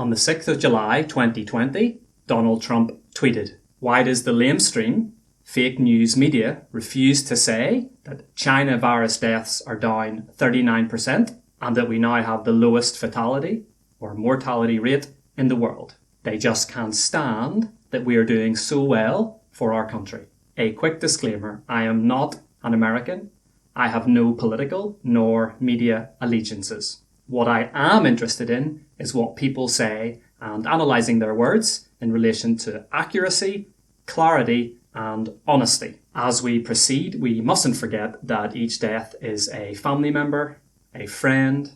On the 6th of July 2020, Donald Trump tweeted, "Why does the Lamestream fake news media refuse to say that China virus deaths are down 39% and that we now have the lowest fatality or mortality rate in the world? They just can't stand that we are doing so well for our country." A quick disclaimer, I am not an American. I have no political nor media allegiances. What I am interested in is what people say and analysing their words in relation to accuracy, clarity and honesty. As we proceed, we mustn't forget that each death is a family member, a friend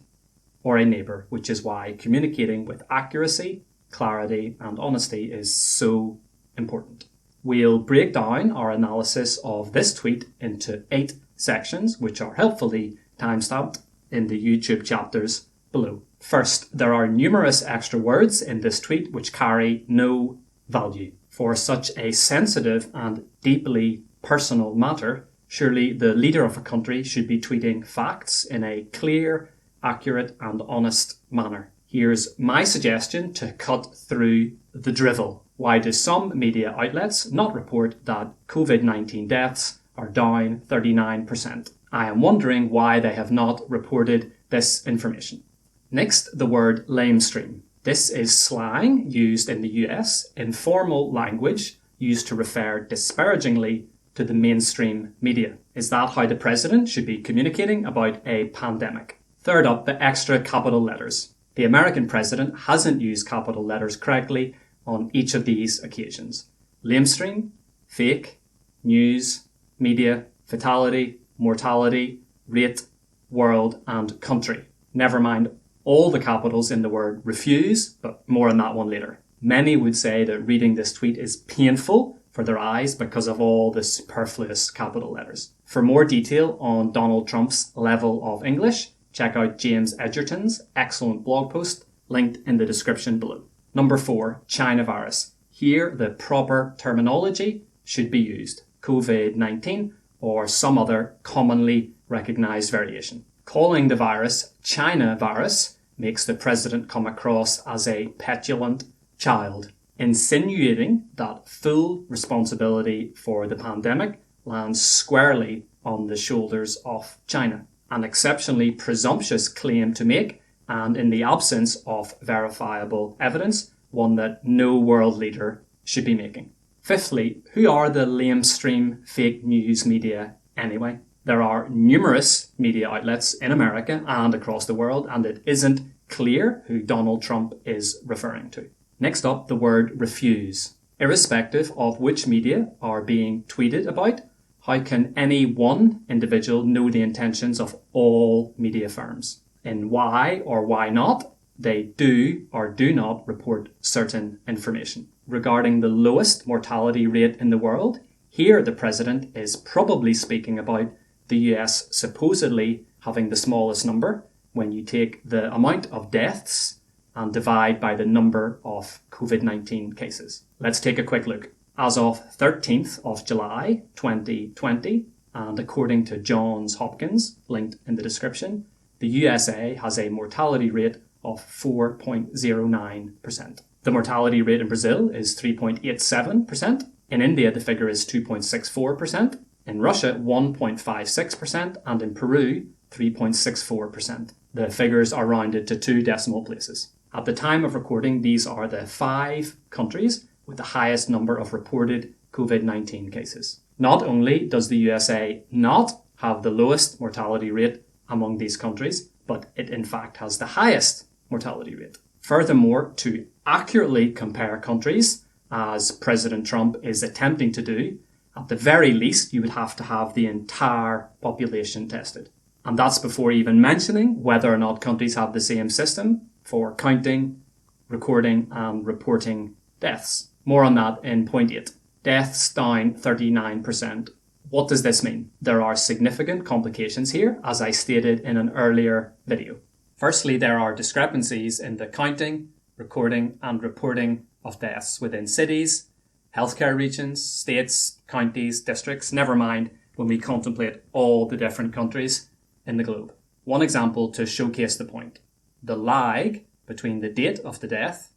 or a neighbour, which is why communicating with accuracy, clarity and honesty is so important. We'll break down our analysis of this tweet into 8 sections, which are helpfully timestamped in the YouTube chapters below. First, there are numerous extra words in this tweet which carry no value. For such a sensitive and deeply personal matter, surely the leader of a country should be tweeting facts in a clear, accurate and honest manner. Here's my suggestion to cut through the drivel. Why do some media outlets not report that COVID-19 deaths are down 39%? I am wondering why they have not reported this information. Next, the word lamestream. This is slang used in the US, informal language used to refer disparagingly to the mainstream media. Is that how the president should be communicating about a pandemic? Third up, the extra capital letters. The American president hasn't used capital letters correctly on each of these occasions. Lamestream, fake, news, media, fatality, mortality, rate, world and country. Never mind all the capitals in the word refuse, but more on that one later. Many would say that reading this tweet is painful for their eyes because of all the superfluous capital letters. For more detail on Donald Trump's level of English, check out James Egerton's excellent blog post linked in the description below. Number 4, China virus. Here the proper terminology should be used. COVID-19 or some other commonly recognized variation. Calling the virus China virus makes the president come across as a petulant child, insinuating that full responsibility for the pandemic lands squarely on the shoulders of China. An exceptionally presumptuous claim to make, and in the absence of verifiable evidence, one that no world leader should be making. Fifthly, who are the lamestream fake news media anyway? There are numerous media outlets in America and across the world, and it isn't clear who Donald Trump is referring to. Next up, the word refuse. Irrespective of which media are being tweeted about, how can any one individual know the intentions of all media firms? In why or why not they do or do not report certain information. Regarding the lowest mortality rate in the world, here the president is probably speaking about the US supposedly having the smallest number when you take the amount of deaths and divide by the number of COVID-19 cases. Let's take a quick look. As of 13th of July 2020, and according to Johns Hopkins, linked in the description, the USA has a mortality rate of 4.09%. The mortality rate in Brazil is 3.87%. In India, the figure is 2.64%. In Russia, 1.56%, and in Peru, 3.64%. The figures are rounded to 2 decimal places. At the time of recording, these are the 5 countries with the highest number of reported COVID-19 cases. Not only does the USA not have the lowest mortality rate among these countries, but it in fact has the highest mortality rate. Furthermore, to accurately compare countries, as President Trump is attempting to do, at the very least, you would have to have the entire population tested. And that's before even mentioning whether or not countries have the same system for counting, recording and reporting deaths. More on that in point 8. Deaths down 39%. What does this mean? There are significant complications here, as I stated in an earlier video. Firstly, there are discrepancies in the counting, recording and reporting of deaths within cities, healthcare regions, states, counties, districts, never mind when we contemplate all the different countries in the globe. One example to showcase the point. The lag between the date of the death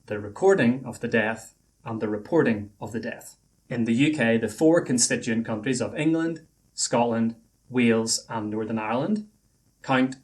the recording of the death and the reporting of the death. In the UK, the 4 constituent countries of England, Scotland, Wales and Northern Ireland count,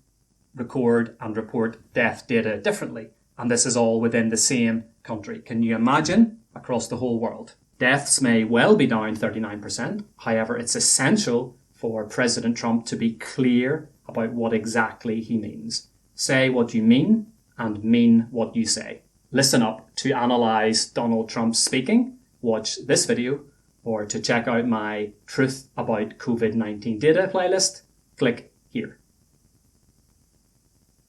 record and report death data differently, and this is all within the same country. Can you imagine across the whole world? Deaths may well be down 39%, however it's essential for President Trump to be clear about what exactly he means. Say what you mean and mean what you say. Listen up to analyse Donald Trump speaking, watch this video, or to check out my Truth About COVID-19 Data playlist, click here.